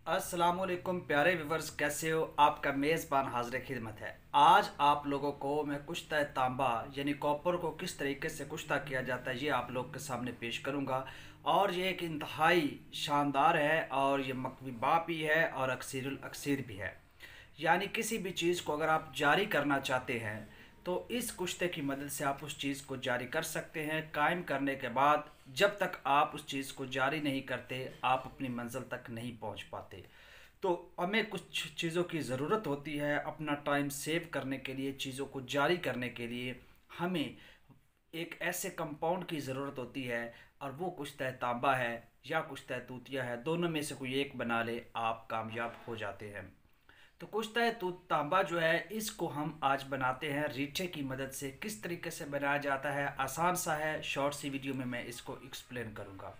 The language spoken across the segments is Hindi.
अस्सलामुअलैकुम प्यारे व्यूवर्स, कैसे हो? आपका मेज़बान हाजिर खिदमत है। आज आप लोगों को मैं कुश्ता तांबा यानी कॉपर को किस तरीके से कुश्ता किया जाता है ये आप लोग के सामने पेश करूंगा। और ये एक इंतहाई शानदार है और ये मकबूबा भी है और अक्सरुल अक्सर भी है। यानी किसी भी चीज़ को अगर आप जारी करना चाहते हैं तो इस कुश्ते की मदद से आप उस चीज़ को जारी कर सकते हैं। कायम करने के बाद जब तक आप उस चीज़ को जारी नहीं करते आप अपनी मंजिल तक नहीं पहुंच पाते। तो हमें कुछ चीज़ों की ज़रूरत होती है अपना टाइम सेव करने के लिए, चीज़ों को जारी करने के लिए हमें एक ऐसे कंपाउंड की ज़रूरत होती है। और वो कुछ तांबा है या कुछ तूतिया है, दोनों में से कोई एक बना ले आप कामयाब हो जाते हैं। तो कुछ तो तांबा जो है इसको हम आज बनाते हैं रीठे की मदद से। किस तरीके से बनाया जाता है आसान सा है, शॉर्ट सी वीडियो में मैं इसको एक्सप्लेन करूँगा।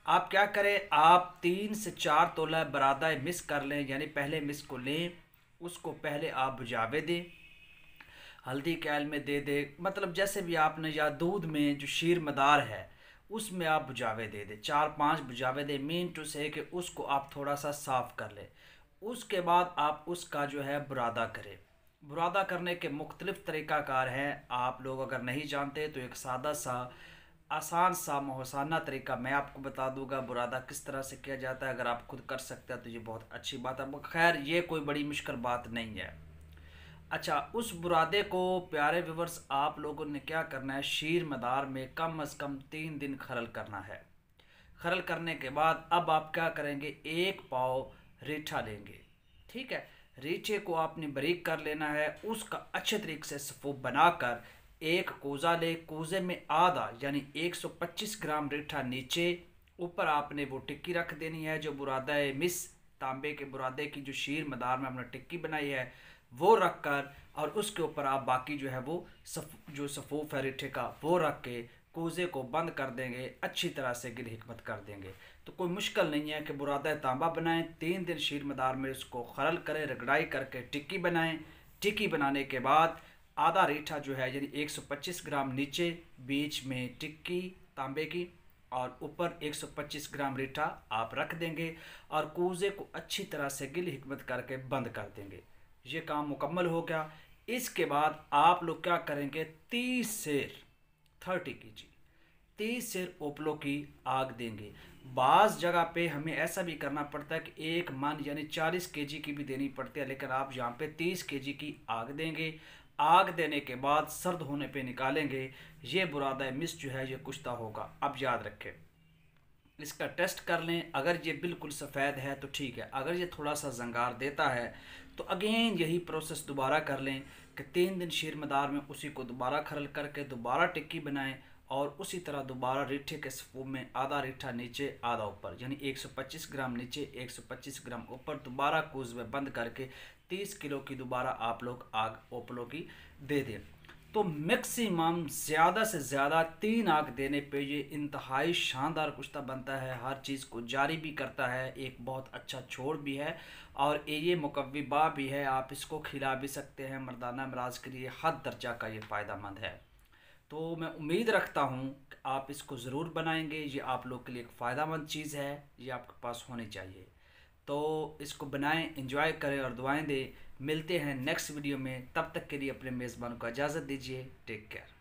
आप क्या करें, आप 3 से 4 तोला बरादा मिस कर लें, यानी पहले मिस को लें, उसको पहले आप बुझावे दें, हल्दी कैल में दे दे, मतलब जैसे भी आपने, या दूध में जो शीर मदार है उसमें आप बुझावे दे दें, 4-5 बुझावे दें। मीन टू से कि उसको आप थोड़ा सा साफ़ कर लें। उसके बाद आप उसका जो है बुरादा करें। बुरादा करने के मुख्तलिफ़ तरीक़ाकार हैं। आप लोग अगर नहीं जानते तो एक सादा सा आसान सा महसाना तरीका मैं आपको बता दूंगा बुरादा किस तरह से किया जाता है। अगर आप खुद कर सकते हैं तो ये बहुत अच्छी बात है, खैर ये कोई बड़ी मुश्किल बात नहीं है। अच्छा, उस बुरादे को प्यारे व्यूवर्स आप लोगों ने क्या करना है, शीर मदार में कम अज़ कम 3 दिन खरल करना है। खरल करने के बाद अब आप क्या करेंगे, 1 पाव रीठा लेंगे। ठीक है, रीठे को आपने बारीक कर लेना है, उसका अच्छे तरीके से सफ़ूफ बनाकर एक कोज़ा ले, कोज़े में आधा यानी 125 ग्राम रीठा नीचे, ऊपर आपने वो टिक्की रख देनी है जो बुरादा है मिस तांबे के बुरादे की जो शीर मदार में हमने टिक्की बनाई है वो रख कर, और उसके ऊपर आप बाकी जो है वो जो सफ़ूफ है रीठे का वो रख के कोज़े को बंद कर देंगे, अच्छी तरह से गिल हिकमत कर देंगे। तो कोई मुश्किल नहीं है कि बुरादा तांबा बनाएं। 3 दिन शीर मदार में उसको खरल करें, रगड़ाई करके टिक्की बनाएं। टिक्की बनाने के बाद आधा रीठा जो है यानी 125 ग्राम नीचे, बीच में टिक्की तांबे की, और ऊपर 125 ग्राम रीठा आप रख देंगे और कोज़े को अच्छी तरह से गिल हिकमत करके बंद कर देंगे। ये काम मुकम्मल हो गया। इसके बाद आप लोग क्या करेंगे, 30 सेर ओपलों की आग देंगे। बाज़ जगह पे हमें ऐसा भी करना पड़ता है कि 1 मन यानी 40 kg की भी देनी पड़ती है, लेकिन आप यहाँ पे 30 kg की आग देंगे। आग देने के बाद सर्द होने पे निकालेंगे। ये बुरादा मिस जो है ये कुश्ता होगा। अब याद रखें, इसका टेस्ट कर लें, अगर ये बिल्कुल सफ़ेद है तो ठीक है, अगर ये थोड़ा सा जंगार देता है तो अगेन यही प्रोसेस दोबारा कर लें कि 3 दिन शीर मदार में उसी को दोबारा खरल करके दोबारा टिक्की बनाएं, और उसी तरह दोबारा रीठे के स्पून में आधा रीठा नीचे आधा ऊपर यानी 125 ग्राम नीचे 125 ग्राम ऊपर दोबारा कूज में बंद करके 30 किलो की दोबारा आप लोग आग ओपलों की दे दें। तो मैक्सिमम ज़्यादा से ज़्यादा 3 आग देने पे ये इंतहाई शानदार कुश्ता बनता है। हर चीज़ को जारी भी करता है, एक बहुत अच्छा छोड़ भी है, और ये मुकव्विबा भी है। आप इसको खिला भी सकते हैं, मर्दाना अमराज के लिए हद दर्जा का ये फ़ायदेमंद है। तो मैं उम्मीद रखता हूँ कि आप इसको ज़रूर बनाएंगे। ये आप लोग के लिए एक फ़ायदेमंद चीज़ है, ये आपके पास होनी चाहिए। तो इसको बनाएं, एंजॉय करें और दुआएं दें। मिलते हैं नेक्स्ट वीडियो में, तब तक के लिए अपने मेज़बान को इजाज़त दीजिए। Take care.